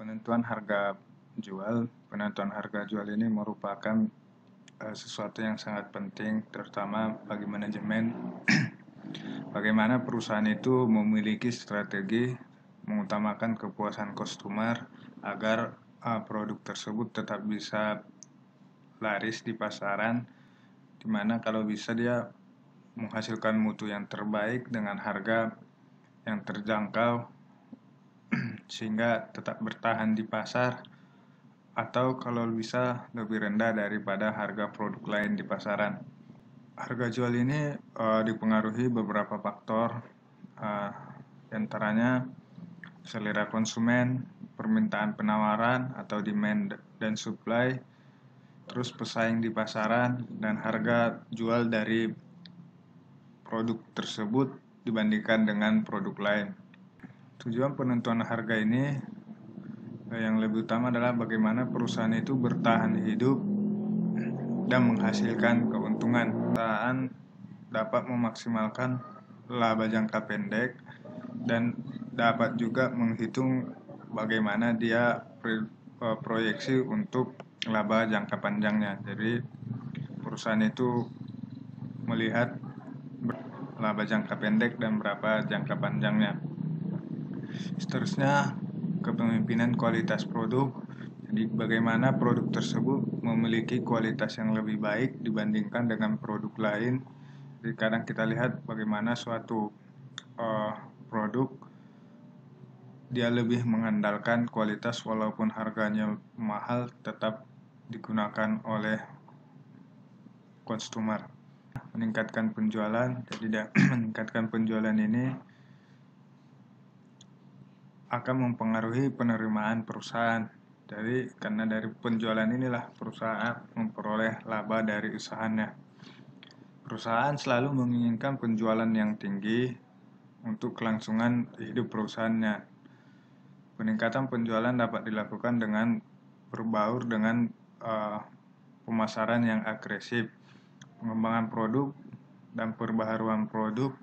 Penentuan harga jual. Penentuan harga jual ini merupakan sesuatu yang sangat penting, terutama bagi manajemen. Bagaimana perusahaan itu memiliki strategi mengutamakan kepuasan customer agar produk tersebut tetap bisa laris di pasaran, dimana kalau bisa dia menghasilkan mutu yang terbaik dengan harga yang terjangkau sehingga tetap bertahan di pasar, atau kalau bisa lebih rendah daripada harga produk lain di pasaran. Harga jual ini dipengaruhi beberapa faktor, antaranya selera konsumen, permintaan penawaran atau demand dan supply, terus pesaing di pasaran, dan harga jual dari produk tersebut dibandingkan dengan produk lain. Tujuan penentuan harga ini yang lebih utama adalah bagaimana perusahaan itu bertahan hidup dan menghasilkan keuntungan. Perusahaan dapat memaksimalkan laba jangka pendek dan dapat juga menghitung bagaimana dia proyeksi untuk laba jangka panjangnya. Jadi perusahaan itu melihat laba jangka pendek dan berapa jangka panjangnya. Seterusnya, kepemimpinan kualitas produk. Jadi bagaimana produk tersebut memiliki kualitas yang lebih baik dibandingkan dengan produk lain. Jadi kadang kita lihat bagaimana suatu produk dia lebih mengandalkan kualitas, walaupun harganya mahal tetap digunakan oleh konsumer. Meningkatkan penjualan. Jadi meningkatkan penjualan ini akan mempengaruhi penerimaan perusahaan. Jadi karena dari penjualan inilah perusahaan memperoleh laba dari usahanya. Perusahaan selalu menginginkan penjualan yang tinggi untuk kelangsungan hidup perusahaannya. Peningkatan penjualan dapat dilakukan dengan berbaur dengan pemasaran yang agresif, pengembangan produk dan perbaharuan produk,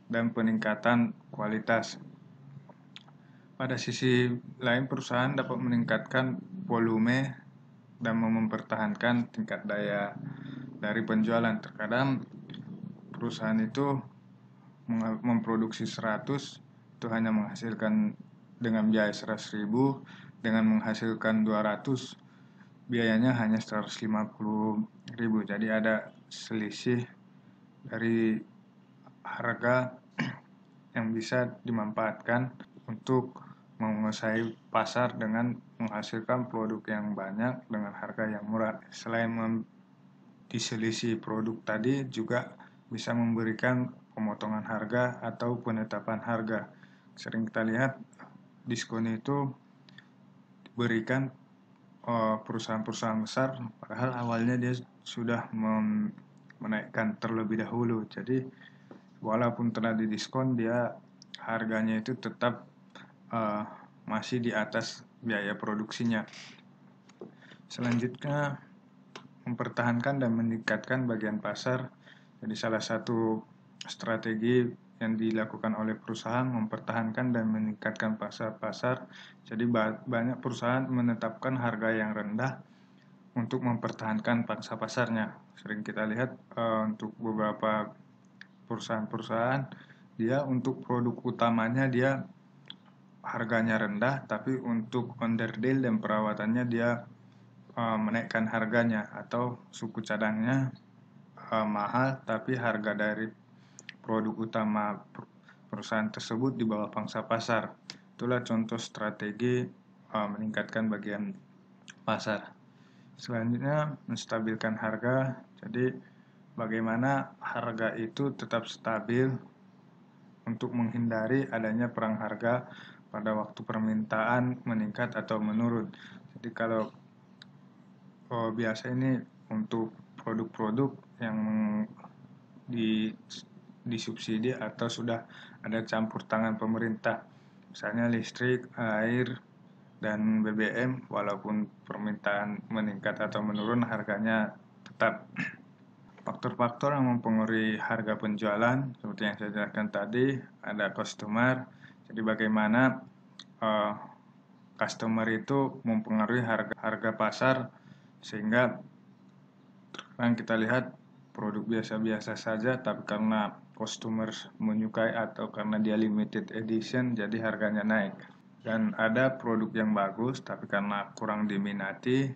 dan peningkatan kualitas. Pada sisi lain, perusahaan dapat meningkatkan volume dan mempertahankan tingkat daya dari penjualan. Terkadang perusahaan itu memproduksi 100, itu hanya menghasilkan dengan biaya 100.000, dengan menghasilkan 200, biayanya hanya 150.000. Jadi ada selisih dari harga yang bisa dimanfaatkan untuk menguasai pasar dengan menghasilkan produk yang banyak dengan harga yang murah. Selain diselisih produk tadi, juga bisa memberikan pemotongan harga atau penetapan harga. Sering kita lihat diskon itu diberikan perusahaan-perusahaan besar, padahal awalnya dia sudah menaikkan terlebih dahulu. Jadi walaupun telah didiskon, dia harganya itu tetap masih di atas biaya produksinya. Selanjutnya, mempertahankan dan meningkatkan bagian pasar. Jadi salah satu strategi yang dilakukan oleh perusahaan mempertahankan dan meningkatkan pasar. Jadi banyak perusahaan menetapkan harga yang rendah untuk mempertahankan pangsa pasarnya. Sering kita lihat untuk beberapa perusahaan-perusahaan, dia untuk produk utamanya dia harganya rendah, tapi untuk onderdil dan perawatannya dia menaikkan harganya, atau suku cadangnya mahal, tapi harga dari produk utama perusahaan tersebut di bawah pangsa pasar. Itulah contoh strategi meningkatkan bagian pasar. Selanjutnya, menstabilkan harga. Jadi bagaimana harga itu tetap stabil untuk menghindari adanya perang harga pada waktu permintaan meningkat atau menurun. Jadi kalau biasa ini untuk produk-produk yang disubsidi atau sudah ada campur tangan pemerintah, misalnya listrik, air, dan BBM, walaupun permintaan meningkat atau menurun, harganya tetap. Faktor-faktor yang mempengaruhi harga penjualan, seperti yang saya jelaskan tadi, ada customer. Jadi bagaimana customer itu mempengaruhi harga pasar, sehingga yang kita lihat produk biasa-biasa saja, tapi karena customer menyukai atau karena dia limited edition, jadi harganya naik. Dan ada produk yang bagus, tapi karena kurang diminati,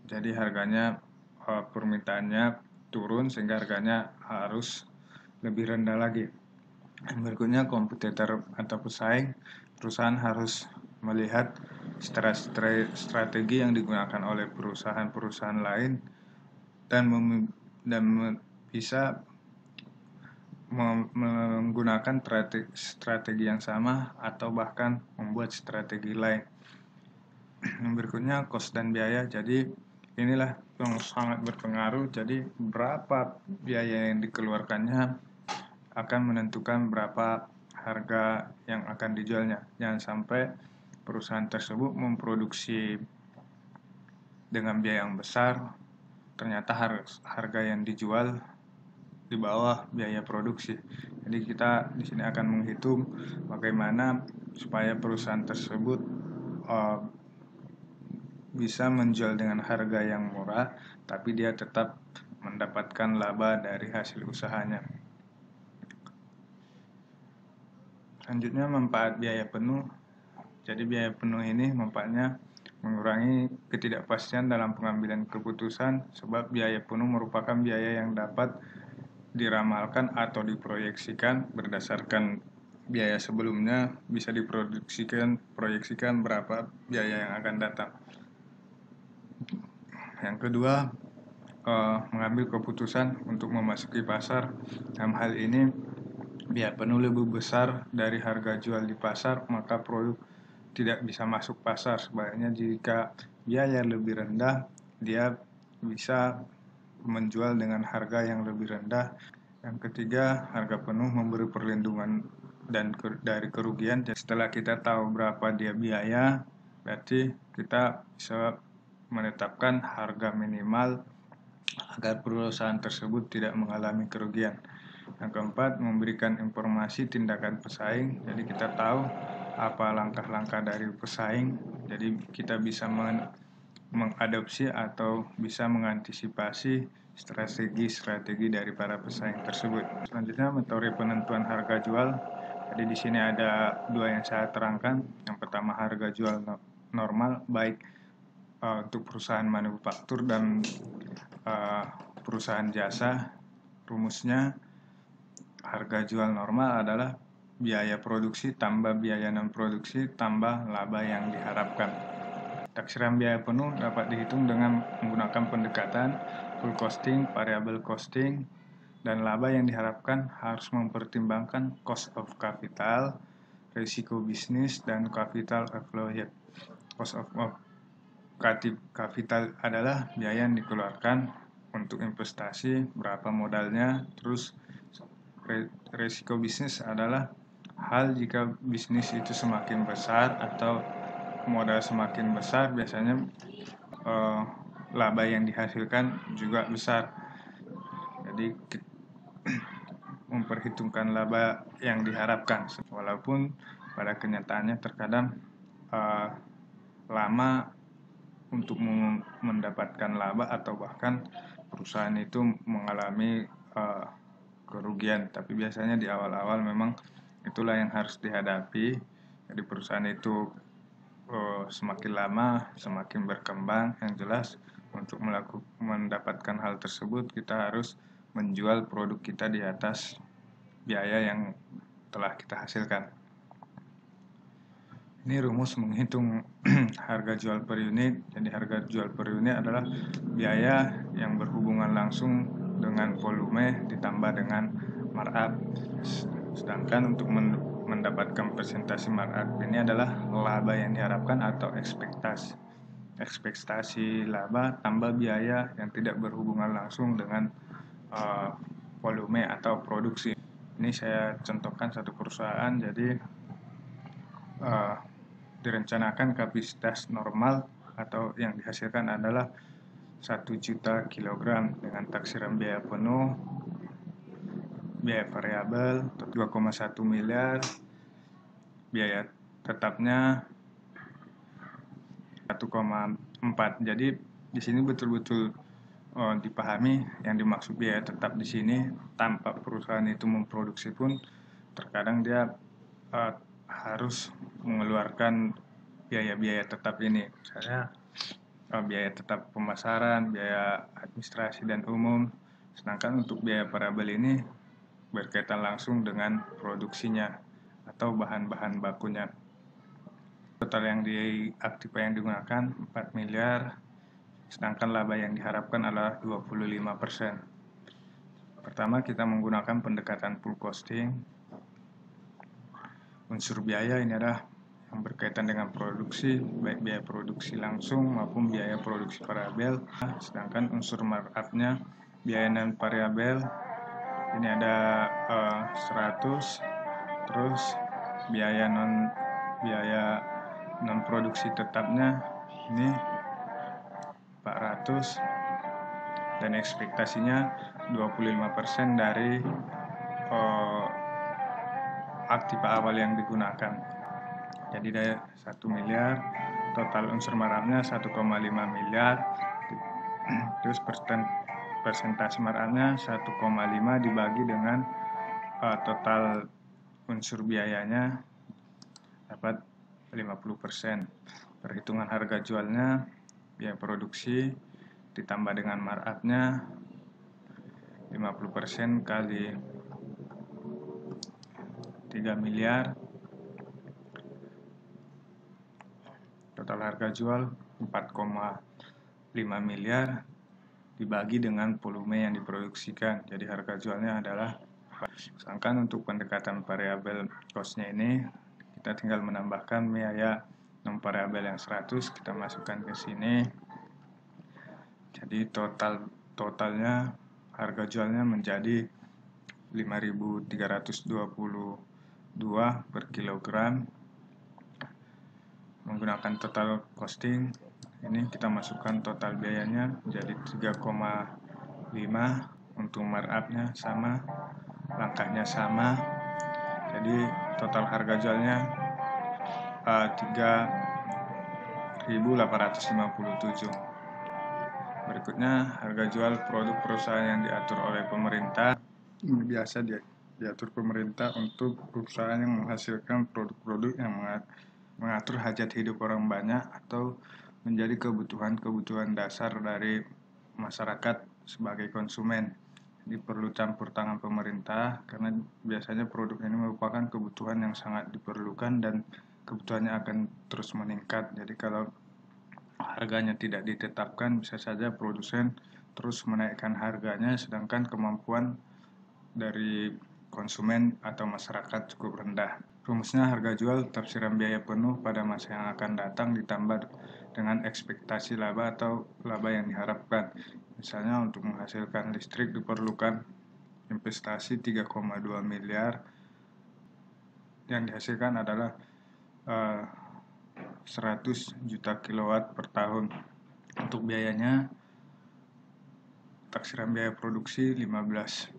jadi harganya permintaannya turun sehingga harganya harus lebih rendah lagi. Berikutnya, kompetitor atau pesaing. Perusahaan harus melihat strategi yang digunakan oleh perusahaan-perusahaan lain dan bisa menggunakan strategi yang sama atau bahkan membuat strategi lain. Yang berikutnya, cost dan biaya. Jadi inilah yang sangat berpengaruh. Jadi berapa biaya yang dikeluarkannya akan menentukan berapa harga yang akan dijualnya. Jangan sampai perusahaan tersebut memproduksi dengan biaya yang besar, ternyata harga yang dijual di bawah biaya produksi. Jadi kita di sini akan menghitung bagaimana supaya perusahaan tersebut bisa menjual dengan harga yang murah, tapi dia tetap mendapatkan laba dari hasil usahanya. Selanjutnya, manfaat biaya penuh. Jadi biaya penuh ini manfaatnya mengurangi ketidakpastian dalam pengambilan keputusan, sebab biaya penuh merupakan biaya yang dapat diramalkan atau diproyeksikan berdasarkan biaya sebelumnya, bisa diproyeksikan berapa biaya yang akan datang. Yang kedua, mengambil keputusan untuk memasuki pasar. Dalam hal ini, biaya penuh lebih besar dari harga jual di pasar, maka produk tidak bisa masuk pasar. Sebaliknya, jika biaya lebih rendah, dia bisa menjual dengan harga yang lebih rendah. Yang ketiga, harga penuh memberi perlindungan dari kerugian. Jadi setelah kita tahu berapa dia biaya, berarti kita bisa menetapkan harga minimal agar perusahaan tersebut tidak mengalami kerugian. Yang keempat, memberikan informasi tindakan pesaing. Jadi kita tahu apa langkah-langkah dari pesaing. Jadi kita bisa mengadopsi atau bisa mengantisipasi strategi dari para pesaing tersebut. Selanjutnya, metode penentuan harga jual. Jadi di sini ada dua yang saya terangkan. Yang pertama, harga jual normal, baik untuk perusahaan manufaktur dan perusahaan jasa. Rumusnya, harga jual normal adalah biaya produksi tambah biaya non produksi tambah laba yang diharapkan. Taksiran biaya penuh dapat dihitung dengan menggunakan pendekatan full costing, variable costing, dan laba yang diharapkan harus mempertimbangkan cost of capital, risiko bisnis, dan capital employed. Cost of capital adalah biaya yang dikeluarkan untuk investasi, berapa modalnya. Terus risiko bisnis adalah hal jika bisnis itu semakin besar atau modal semakin besar, biasanya laba yang dihasilkan juga besar. Jadi memperhitungkan laba yang diharapkan, walaupun pada kenyataannya terkadang lama untuk mendapatkan laba atau bahkan perusahaan itu mengalami kerugian. Tapi biasanya di awal-awal memang itulah yang harus dihadapi. Jadi perusahaan itu semakin lama semakin berkembang. Yang jelas untuk mendapatkan hal tersebut kita harus menjual produk kita di atas biaya yang telah kita hasilkan. Ini rumus menghitung harga jual per unit. Jadi harga jual per unit adalah biaya yang berhubungan langsung dengan volume ditambah dengan markup. Sedangkan untuk mendapatkan presentasi markup ini adalah laba yang diharapkan atau ekspektasi. Ekspektasi laba tambah biaya yang tidak berhubungan langsung dengan volume atau produksi. Ini saya contohkan satu perusahaan. Jadi direncanakan kapasitas normal atau yang dihasilkan adalah 1 juta kilogram dengan taksiran biaya penuh, biaya variabel 2,1 miliar, biaya tetapnya 1,4. Jadi di sini betul-betul dipahami yang dimaksud biaya tetap di sini. Tanpa perusahaan itu memproduksi pun terkadang dia harus mengeluarkan biaya-biaya tetap ini, misalnya biaya tetap pemasaran, biaya administrasi dan umum. Sedangkan untuk biaya variabel ini berkaitan langsung dengan produksinya atau bahan-bahan bakunya. Total yang aktiva yang digunakan 4 miliar, sedangkan laba yang diharapkan adalah 25%. Pertama, kita menggunakan pendekatan full costing. Unsur biaya ini adalah yang berkaitan dengan produksi, baik biaya produksi langsung maupun biaya produksi variabel. Sedangkan unsur markup-nya biaya non variabel ini ada 100, terus biaya non produksi tetapnya ini 400, dan ekspektasinya 25% dari aktiva awal yang digunakan. Jadi dari 1 miliar, total unsur markup-nya 1,5 miliar, terus persentase markup-nya 1,5 dibagi dengan total unsur biayanya dapat 50%. Perhitungan harga jualnya, biaya produksi ditambah dengan markup-nya 50% kali 3 miliar, total harga jual 4,5 miliar dibagi dengan volume yang diproduksikan. Jadi harga jualnya adalah, sedangkan untuk pendekatan variabel cost-nya ini kita tinggal menambahkan biaya non variabel yang 100, kita masukkan ke sini. Jadi totalnya harga jualnya menjadi 5.322 per kilogram. Menggunakan total costing ini kita masukkan total biayanya menjadi 3,5. Untuk markup-nya sama, langkahnya sama. Jadi total harga jualnya 3.857. Berikutnya harga jual produk perusahaan yang diatur oleh pemerintah. Ini biasa diatur pemerintah untuk perusahaan yang menghasilkan produk-produk yang mengatur hajat hidup orang banyak atau menjadi kebutuhan dasar dari masyarakat sebagai konsumen. Jadi perlu campur tangan pemerintah karena biasanya produk ini merupakan kebutuhan yang sangat diperlukan dan kebutuhannya akan terus meningkat. Jadi kalau harganya tidak ditetapkan, bisa saja produsen terus menaikkan harganya sedangkan kemampuan dari konsumen atau masyarakat cukup rendah. Rumusnya harga jual tafsiran biaya penuh pada masa yang akan datang ditambah dengan ekspektasi laba atau laba yang diharapkan. Misalnya untuk menghasilkan listrik diperlukan investasi 3,2 miliar, yang dihasilkan adalah 100 juta kilowatt per tahun. Untuk biayanya, taksiran biaya produksi 15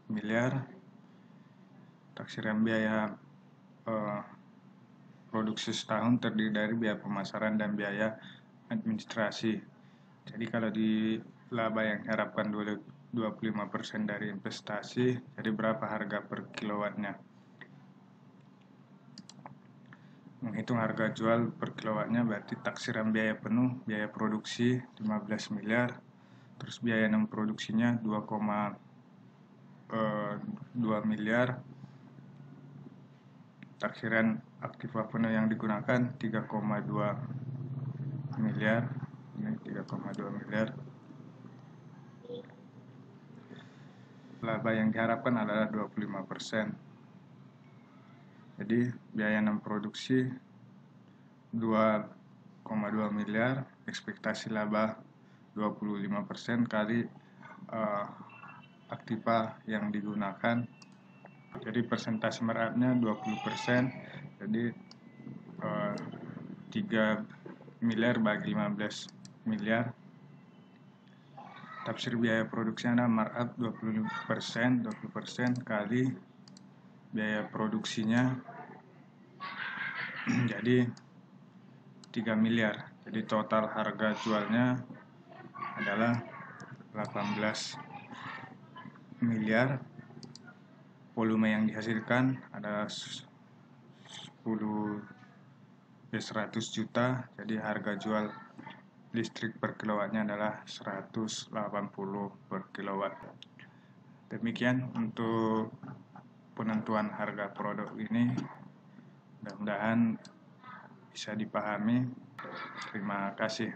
miliar, taksiran biaya produksi setahun terdiri dari biaya pemasaran dan biaya administrasi. Jadi kalau di laba yang diharapkan 25% dari investasi, jadi berapa harga per kilowattnya? Menghitung harga jual per kilowattnya berarti taksiran biaya penuh, biaya produksi 15 miliar, terus biaya non produksinya 2,2 miliar, taksiran aktiva penuh yang digunakan 3,2 miliar, ini 3,2 miliar. Laba yang diharapkan adalah 25%. Jadi biaya non produksi 2,2 miliar, ekspektasi laba 25% kali aktiva yang digunakan. Jadi persentase markup-nya 20%, jadi 3 miliar bagi 15 miliar. Tafsir biaya produksinya markup 20% kali biaya produksinya jadi 3 miliar. Jadi total harga jualnya adalah 18 miliar. Volume yang dihasilkan adalah 100 juta. Jadi harga jual listrik per kilowattnya adalah 180 per kilowatt. Demikian untuk penentuan harga produk ini. Mudah-mudahan bisa dipahami. Terima kasih.